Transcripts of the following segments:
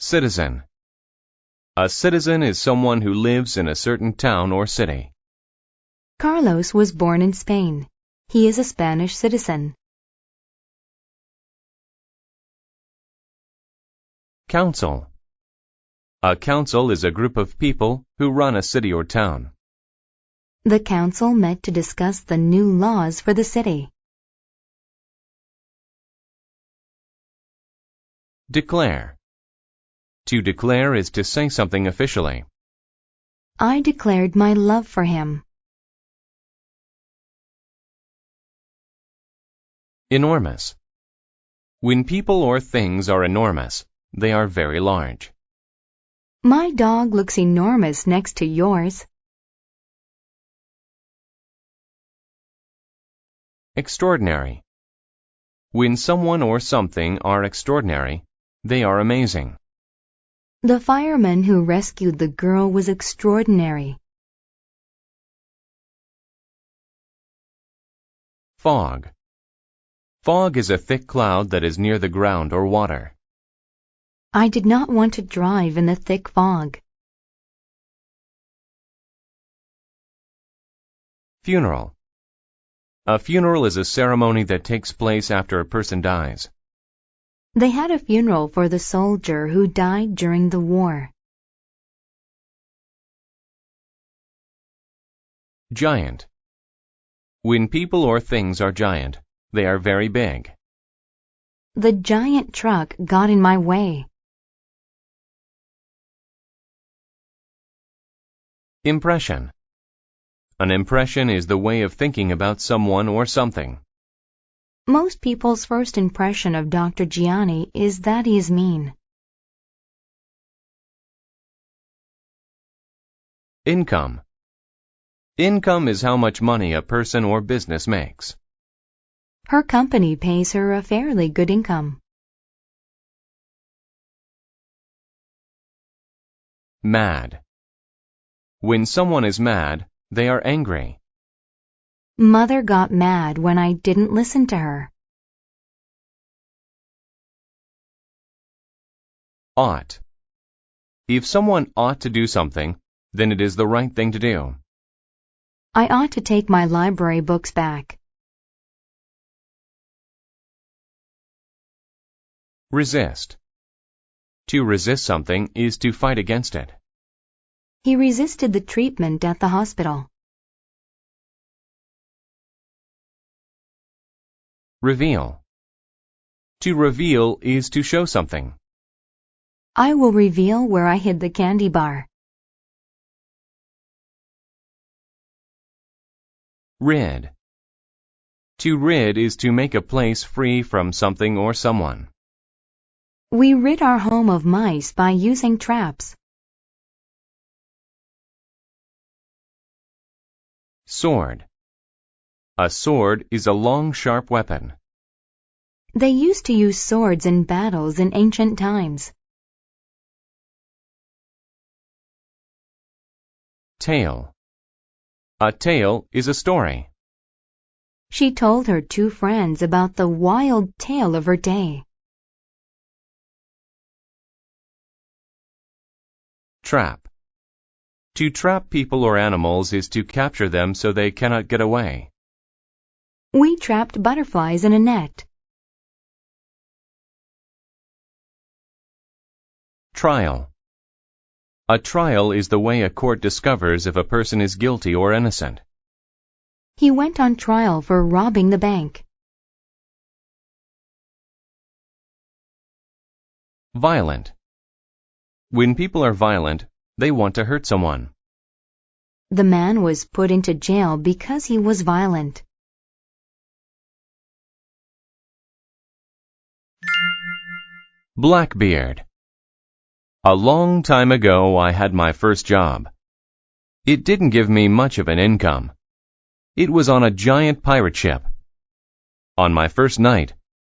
Citizen. A citizen is someone who lives in a certain town or city. Carlos was born in Spain. He is a Spanish citizen. Council. A council is a group of people who run a city or town. The council met to discuss the new laws for the city. Declare. To declare is to say something officially. I declared my love for him. Enormous. When people or things are enormous, they are very large. My dog looks enormous next to yours. Extraordinary. When someone or something are extraordinary, they are amazing. The fireman who rescued the girl was extraordinary. Fog. Fog is a thick cloud that is near the ground or water. I did not want to drive in the thick fog. Funeral. A funeral is a ceremony that takes place after a person dies. They had a funeral for the soldier who died during the war. Giant. When people or things are giant, they are very big. The giant truck got in my way. Impression. An impression is the way of thinking about someone or something. Most people's first impression of Dr. Gianni is that he is mean. Income. Income is how much money a person or business makes. Her company pays her a fairly good income. Mad. When someone is mad, they are angry. Mother got mad when I didn't listen to her. Ought. If someone ought to do something, then it is the right thing to do. I ought to take my library books back. Resist. To resist something is to fight against it. He resisted the treatment at the hospital. Reveal. To reveal is to show something. I will reveal where I hid the candy bar. Rid. To rid is to make a place free from something or someone. We rid our home of mice by using traps. Sword. A sword is a long, sharp weapon. They used to use swords in battles in ancient times. Tale. A tale is a story. She told her two friends about the wild tale of her day. Trap. To trap people or animals is to capture them so they cannot get away. We trapped butterflies in a net. Trial. A trial is the way a court discovers if a person is guilty or innocent. He went on trial for robbing the bank. Violent. When people are violent, they want to hurt someone. The man was put into jail because he was violent. Blackbeard. A long time ago I had my first job. It didn't give me much of an income. It was on a giant pirate ship. On my first night,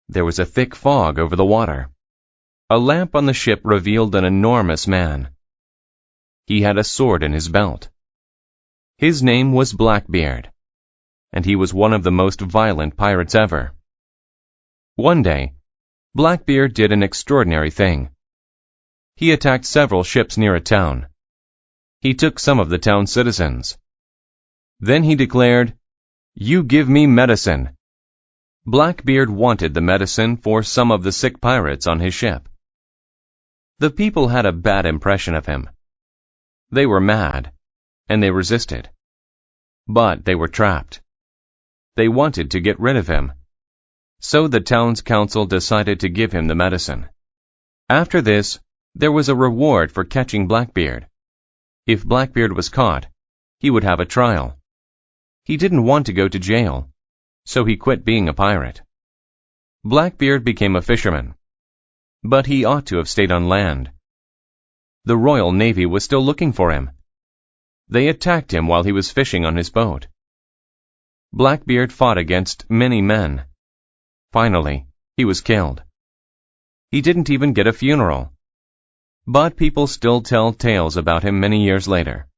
there was a thick fog over the water. A lamp on the ship revealed an enormous man. He had a sword in his belt. His name was Blackbeard, and he was one of the most violent pirates ever. One day, Blackbeard did an extraordinary thing. he attacked several ships near a town. He took some of the town's citizens. Then he declared, "You give me medicine." Blackbeard wanted the medicine for some of the sick pirates on his ship. The people had a bad impression of him. They were mad, and they resisted. But they were trapped. They wanted to get rid of him. So the town's council decided to give him the medicine. After this, there was a reward for catching Blackbeard. If Blackbeard was caught, he would have a trial. He didn't want to go to jail, so he quit being a pirate. Blackbeard became a fisherman, but he ought to have stayed on land. The Royal Navy was still looking for him. They attacked him while he was fishing on his boat. Blackbeard fought against many men. Finally, he was killed. He didn't even get a funeral. But people still tell tales about him many years later.